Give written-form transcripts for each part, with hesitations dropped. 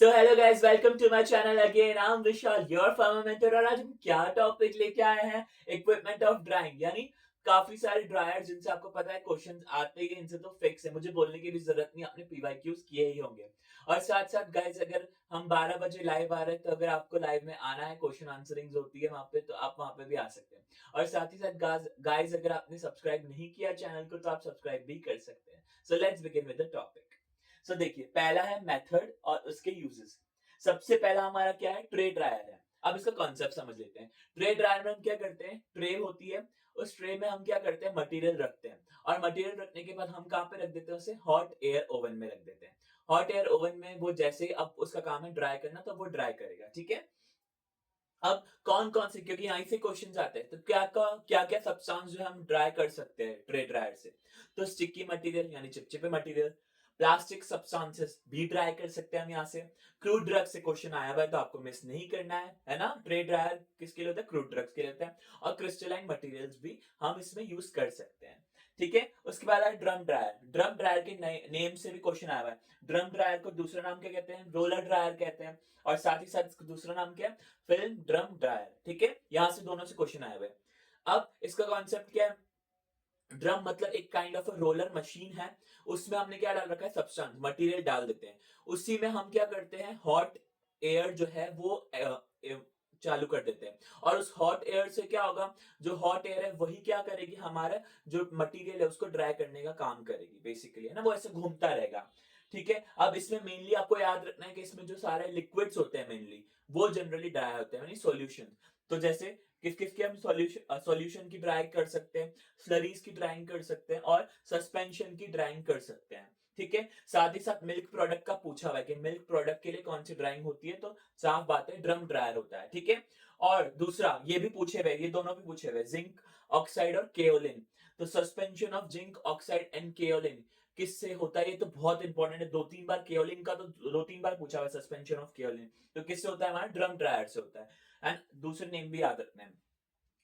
So hello guys, welcome to my channel again. I am Vishal, your farmer mentor. और आज हम क्या topic लेके आए हैं? इक्विपमेंट ऑफ ड्राइंग, यानी काफी सारे ड्रायर जिनसे आपको पता है क्वेश्चंस आते ही हैं, इनसे तो फिक्स है, मुझे बोलने की भी जरूरत नहीं, आपने पीवाईक्यूज किए ही होंगे। और साथ साथ गाइस, अगर हम 12 बजे लाइव आ रहे हैं तो अगर आपको लाइव में आना है, क्वेश्चन आंसरिंग होती है वहां पे, तो आप वहां पे भी आ सकते हैं। और साथ ही साथ गाइस, अगर आपने सब्सक्राइब नहीं किया चैनल को तो आप सब्सक्राइब भी कर सकते हैं। So let's begin with the topic. So देखिए, पहला है मेथड और उसके यूजेस। सबसे पहला हमारा क्या है? ट्रे ड्रायर है। अब इसका कॉन्सेप्ट समझ लेते हैं। ट्रे ड्रायर में हम क्या करते हैं? ट्रे होती है, उस ट्रे में हम क्या करते हैं? मटेरियल रखते हैं। और मटेरियल रखने के बाद हम कहाँ पे रख देते हैं? उसे हॉट एयर ओवन में रख देते हैं। हॉट एयर ओवन में वो जैसे ही अब उसका काम है ड्राई करना, तो वो ड्राई करेगा, ठीक है। अब कौन कौन से, क्योंकि यहीं से क्वेश्चन आते हैं, तो क्या क्या सब्सटेंस जो है हम ड्राई कर सकते हैं ट्रे ड्रायर से? तो स्टिकी मटेरियल यानी चिपचिपे मटेरियल, प्लास्टिक सब्सटेंसेस भी ड्राई कर सकते हैं हम यहाँ से। क्रूड ड्रग से क्वेश्चन आया हुआ है तो आपको मिस नहीं करना है ना। ट्रे ड्रायर किसके लिए होता है? क्रूड ड्रग्स के लिए होता है। और क्रिस्टलाइन मटेरियल्स भी हम इसमें यूज कर सकते हैं, ठीक है। उसके बाद है ड्रम ड्रायर। ड्रम ड्रायर के नेम से भी क्वेश्चन आया हुआ है। ड्रम ड्रायर को दूसरा नाम क्या कहते हैं? रोलर ड्रायर कहते हैं। और साथ ही साथ इसका दूसरा नाम क्या है? फिल्म ड्रम ड्रायर, ठीक है। यहां से दोनों से क्वेश्चन आए हुए। अब इसका कॉन्सेप्ट क्या है? ड्रम मतलब एक काइंड ऑफ रोलर मशीन है, उसमें हमने क्या डाल रखा है? सब्सटेंस, मटेरियल डाल देते हैं। उसी में हम क्या करते हैं? हॉट एयर जो है वो चालू कर देते हैं। और उस हॉट एयर से क्या होगा? जो हॉट एयर है वही क्या करेगी? हमारा जो मटेरियल है उसको ड्राई करने का काम करेगी बेसिकली, है ना। वो ऐसे घूमता रहेगा, ठीक है। अब इसमें मेनली आपको याद रखना है कि इसमें जो सारे लिक्विड्स होते हैं मेनली, वो जनरली ड्राई होते हैं, यानी सॉल्यूशन। तो जैसे किस किस के हम सॉल्यूशन की ड्राई कर सकते हैं, स्लरीज की ड्राइंग कर सकते हैं, और सस्पेंशन की ड्राइंग कर सकते हैं, ठीक है। साथ ही साथ मिल्क प्रोडक्ट का पूछा हुआ है कि मिल्क प्रोडक्ट के लिए कौन सी ड्राइंग होती है, तो साफ बात है ड्रम ड्रायर होता है, ठीक है। और दूसरा ये भी पूछे हुए, ये दोनों भी पूछे हुए, जिंक ऑक्साइड और केओलिन। तो suspension of zinc oxide and kaolin किससे होता है? ये तो बहुत इंपॉर्टेंट है, दो तीन बार केओलिन का तो दो तीन बार पूछा हुआ है, सस्पेंशन ऑफ केओलिन। तो किससे होता है? हमारा ड्रम ड्रायर से होता है। एंड दूसरे नेम भी याद रखना है।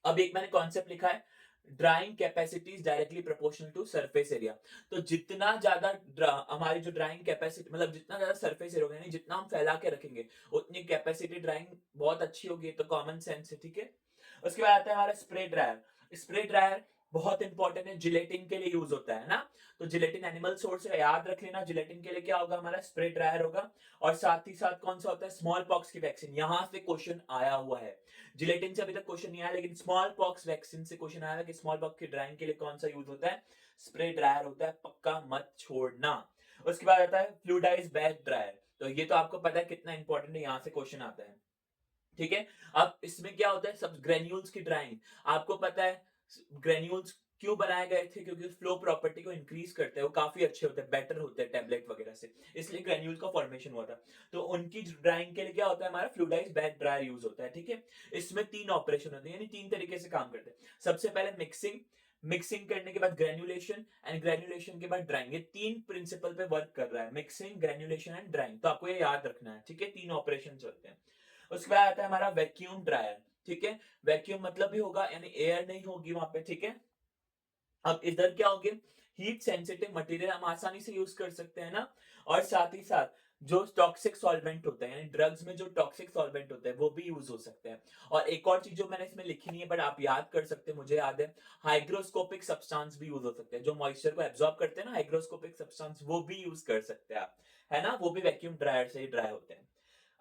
अब एक मैंने कॉन्सेप्ट लिखा है, drying capacity is directly proportional to surface area. तो जितना ज्यादा हमारी जो ड्राइंग कैपेसिटी, मतलब जितना ज्यादा सरफेस एरिया होगा, यानी जितना हम फैला के रखेंगे उतनी कैपेसिटी ड्राइंग बहुत अच्छी होगी, तो कॉमन सेंस है, ठीक है। उसके बाद आता है हमारा स्प्रे ड्रायर। स्प्रे ड्रायर बहुत इंपॉर्टेंट है, जिलेटिन के लिए यूज होता है ना। तो जिलेटिन एनिमल सोर्स है, याद रख लेना। जिलेटिन के लिए क्या होगा? हमारा स्प्रे ड्रायर होगा। और साथ ही साथ कौन सा होता है? स्मॉल पॉक्स की वैक्सीन, यहां से क्वेश्चन आया हुआ है। जिलेटिन से अभी तक क्वेश्चन नहीं आया, लेकिन स्मॉल पॉक्स वैक्सीन से क्वेश्चन आया है कि स्मॉल पॉक्स की ड्राइंग के लिए कौन सा यूज होता है? स्प्रे ड्रायर होता है, पक्का मत छोड़ना। उसके बाद आता है फ्लूइडाइज बैच ड्रायर। तो ये तो आपको पता है कितना इंपॉर्टेंट है, यहां से क्वेश्चन आता है, ठीक है। अब इसमें क्या होता है? सब ग्रेन्यूल्स की ड्राइंग। आपको पता है ग्रेन्यूल्स क्यों बनाए गए थे? क्योंकि फ्लो प्रॉपर्टी को इंक्रीज करते हैं, वो काफी अच्छे होते हैं, बेटर होते हैं टैबलेट वगैरह से, इसलिए ग्रेन्यूल्स का फॉर्मेशन हुआ था। तो उनकी ड्राइंग के लिए क्या होता है? हमारा फ्लूइडाइज बैच ड्रायर यूज होता है, ठीक है। इसमें तीन ऑपरेशन होते हैं, यानी तीन तरीके से काम करते हैं। सबसे पहले मिक्सिंग, मिक्सिंग करने के बाद ग्रेन्युलेशन, एंड ग्रेन्युलेशन के बाद ड्राइंग। ये तीन प्रिंसिपल पे वर्क कर रहा है, मिक्सिंग, ग्रेन्युलेशन एंड ड्राइंग। तो आपको ये याद रखना है, ठीक है। तीन ऑपरेशन चलते हैं। उसके बाद आता है हमारा वैक्यूम ड्रायर, ठीक है। वैक्यूम मतलब भी होगा, यानी एयर नहीं होगी वहां पे, ठीक है। अब इधर क्या होंगे? हीट सेंसिटिव मटेरियल हम आसानी से यूज कर सकते हैं ना। और साथ ही साथ जो टॉक्सिक सॉल्वेंट होते हैं, यानी ड्रग्स में जो टॉक्सिक सॉल्वेंट होते हैं वो भी यूज हो सकते हैं। और एक और चीज जो मैंने इसमें लिखी नहीं है बट आप याद कर सकते हैं, मुझे याद है, हाइग्रोस्कोपिक सब्सटेंस भी यूज हो सकते हैं, जो मॉइस्चर को एब्जॉर्ब करते हैं ना, हाइग्रोस्कोपिक सब्सटेंस, वो भी यूज कर सकते हैं आप, है ना। वो भी वैक्यूम ड्रायर से ही ड्राई होते हैं।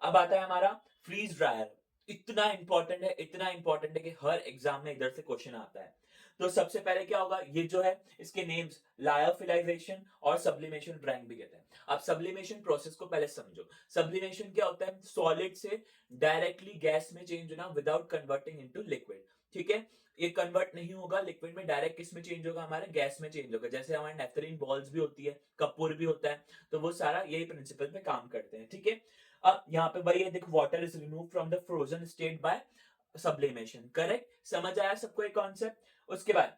अब आता है हमारा फ्रीज ड्रायर। इतना इंपॉर्टेंट है, इतना इंपॉर्टेंट है कि हर एग्जाम में इधर से क्वेश्चन आता है। तो सबसे पहले क्या होगा? ये जो है इसके नेम्स लायोफिलाइजेशन और सब्लिमेशन ड्राइंग भी कहते हैं। अब सब्लिमेशन प्रोसेस को पहले समझो। सब्लिमेशन क्या होता है? सॉलिड से डायरेक्टली गैस में चेंज होना विदाउट कन्वर्टिंग इनटू लिक्विड, ठीक है। ये कन्वर्ट नहीं होगा लिक्विड में, डायरेक्ट किस में चेंज होगा? हमारे गैस में चेंज होगा। जैसे हमारे नेफ्थलीन बॉल्स भी होती है, कपूर भी होता है, तो वो सारा यही प्रिंसिपल पे काम करते हैं, ठीक है। अब यहाँ पे वही है, देखो, water is remove from the frozen state by sublimation, correct. समझ आया सबको ये कॉन्सेप्ट? उसके बाद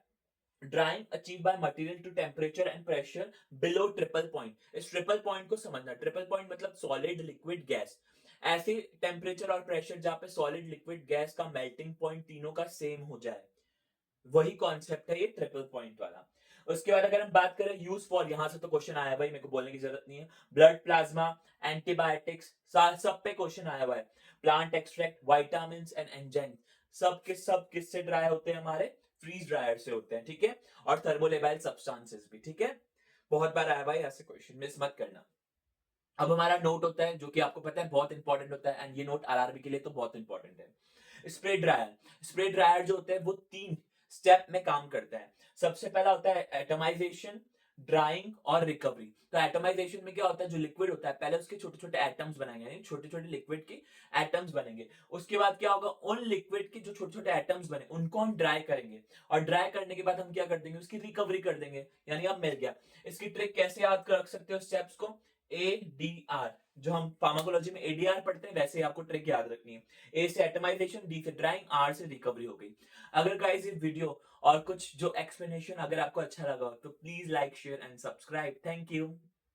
drying achieve by material to temperature and pressure below triple point. इस ट्रिपल पॉइंट को समझना। ट्रिपल पॉइंट मतलब सॉलिड, लिक्विड, गैस। ऐसे टेम्परेचर और प्रेशर जहां पे सॉलिड, लिक्विड, गैस का मेल्टिंग पॉइंट तीनों का सेम हो जाए, वही कॉन्सेप्ट है ये ट्रिपल पॉइंट वाला। उसके बाद अगर हम बात करें यूज फॉर, यहां से तो क्वेश्चन आया भाई, मेरे को बोलने की जरूरत नहीं है। ब्लड प्लाज्मा, एंटीबायोटिक्स, सब पे क्वेश्चन आया हुआ है। Plant extract, vitamin and enzyme, सब के सब किससे ड्राई होते हैं हमारे, फ्रीज ड्रायर से होते हैं, ठीक है। और थर्मोलेबाइल सब्सटेंसेस भी, ठीक है। बहुत बार आया भाई ऐसे क्वेश्चन, मिस मत करना। अब हमारा नोट होता है जो कि आपको पता है बहुत इंपॉर्टेंट होता है, एंड ये नोट आरआरबी के लिए तो बहुत इंपॉर्टेंट है। स्प्रे ड्रायर, स्प्रे ड्रायर जो होता है वो 3 स्टेप में काम करता है। सबसे पहला होता है एटमाइजेशन, ड्राइंग और रिकवरी। तो एटमाइजेशन में क्या होता है, जो लिक्विड होता है पहले उसके छोटे छोटे एटम्स बनाएंगे, यानी छोटे छोटे लिक्विड के एटम्स बनेंगे। उसके बाद क्या होगा, उन लिक्विड के जो छोटे छोटे एटम्स बने उनको हम ड्राई करेंगे, और ड्राई करने के बाद हम क्या कर देंगे, उसकी रिकवरी कर देंगे, यानी अब मिल गया। इसकी ट्रिक कैसे याद कर रख सकते हो स्टेप्स को, एडीआर, जो हम फार्माकोलॉजी में एडीआर पढ़ते हैं वैसे ही आपको ट्रिक याद रखनी है। ए से एटमाइजेशन, डी से ड्राइंग, आर से रिकवरी हो गई। अगर गाइस ये वीडियो और कुछ जो एक्सप्लेनेशन अगर आपको अच्छा लगा तो please like share and subscribe. Thank you.